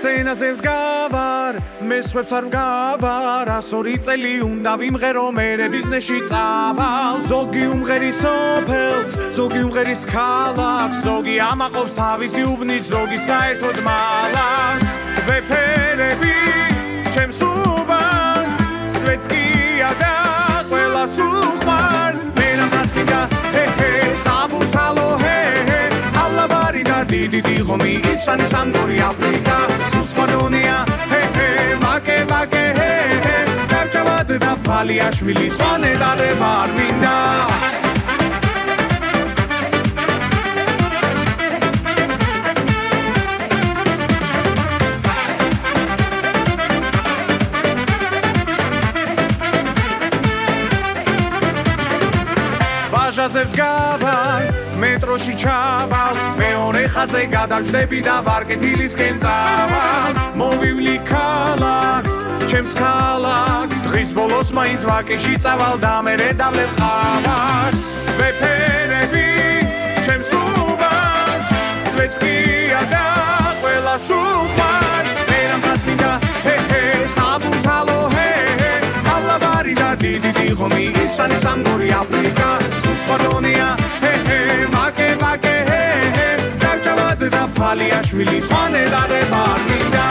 სცენაზე ვდგავარ მესვებს არ ვგავარ 102 წელი უნდა ვიმღერო მერე ბიზნესში წავალ ზოგი უმღერის სოფელს ზოგი უმღერის ქალაქს ზოგი ამაყობს თავისი უბნით ზოგი საერთოდ მალავს ვეფერები ჩემს უბანს სვეტს გია და ყველას უყვარს ვერაფერს მინდა საბურთალო ავლაბარი და დიდი ღომი ისანი სამგორი აფრიკა სუსხოდონია ვაკე ვაკე დავჭავად და ფალიაშვილი სვანე დარება არ მინდა ვაჟაზე ვდგავარ მეტროში ჩავალ მეორე ხაზზე გადავждები და ვარკეთილისკენ წავალ მოვივლი ქალაქს ჩემს ქალაქს დღის ბოლოს მაინც ვაკეში წავალ და მერე დავლებ ხავარს ვეფერები ჩემს უბანს სვეტს გია და ყველას უყვარს ვერაფერს მინდა საბურთალო ავლაბარი და დიდი ღომი ისანი სამგორი აფრიკა სუსხოდონია ვაკე ვაკე დავჭავად და ფალიაშვილი სვანე დარება არ მინდა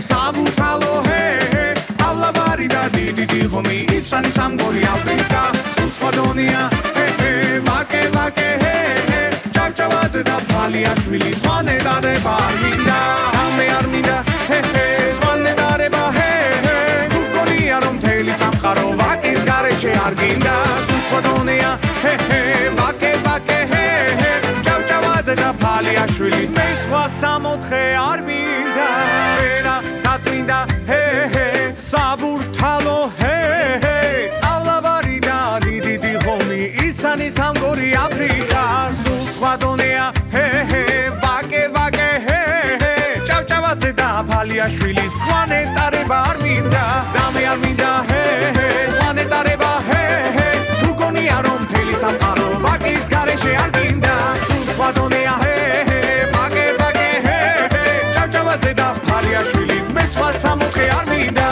საბურთალო ავლაბარი და დიდი ღომი ისანი სამგორი აფრიკა სუსხოდონია ვაკე ვაკე ჩავჭავად და ფალიაშვილი სვანე დარება არ მინდა ამე არ მინდა სვანე დარება თუ გონია რომ მთელი სამყარო ვაკის გარეშე არ გინდა სუსხოდონია ვაკე ვაკე ჩავჭავად და ფალიაშვილი მე სხვა სამოთხე არ მინდა წმინდა საბურთალო ავლაბარი და დიდი ღომი ისანი სამგორი აფრიკა სუსხოდონია ვაკე ვაკე ჩავჭავაძე და ფალიაშვილი სვანე დარება არ მინდა დამე არ მინდა სვანე დარება თუ გონია რომ მთელი სამყარო ვაკის გარეშე არ გინდა სუსხოდონია ვაკე ვაკე ჩავჭავაძე და ფალიაშვილი სხვა სამოთხე არ მინდა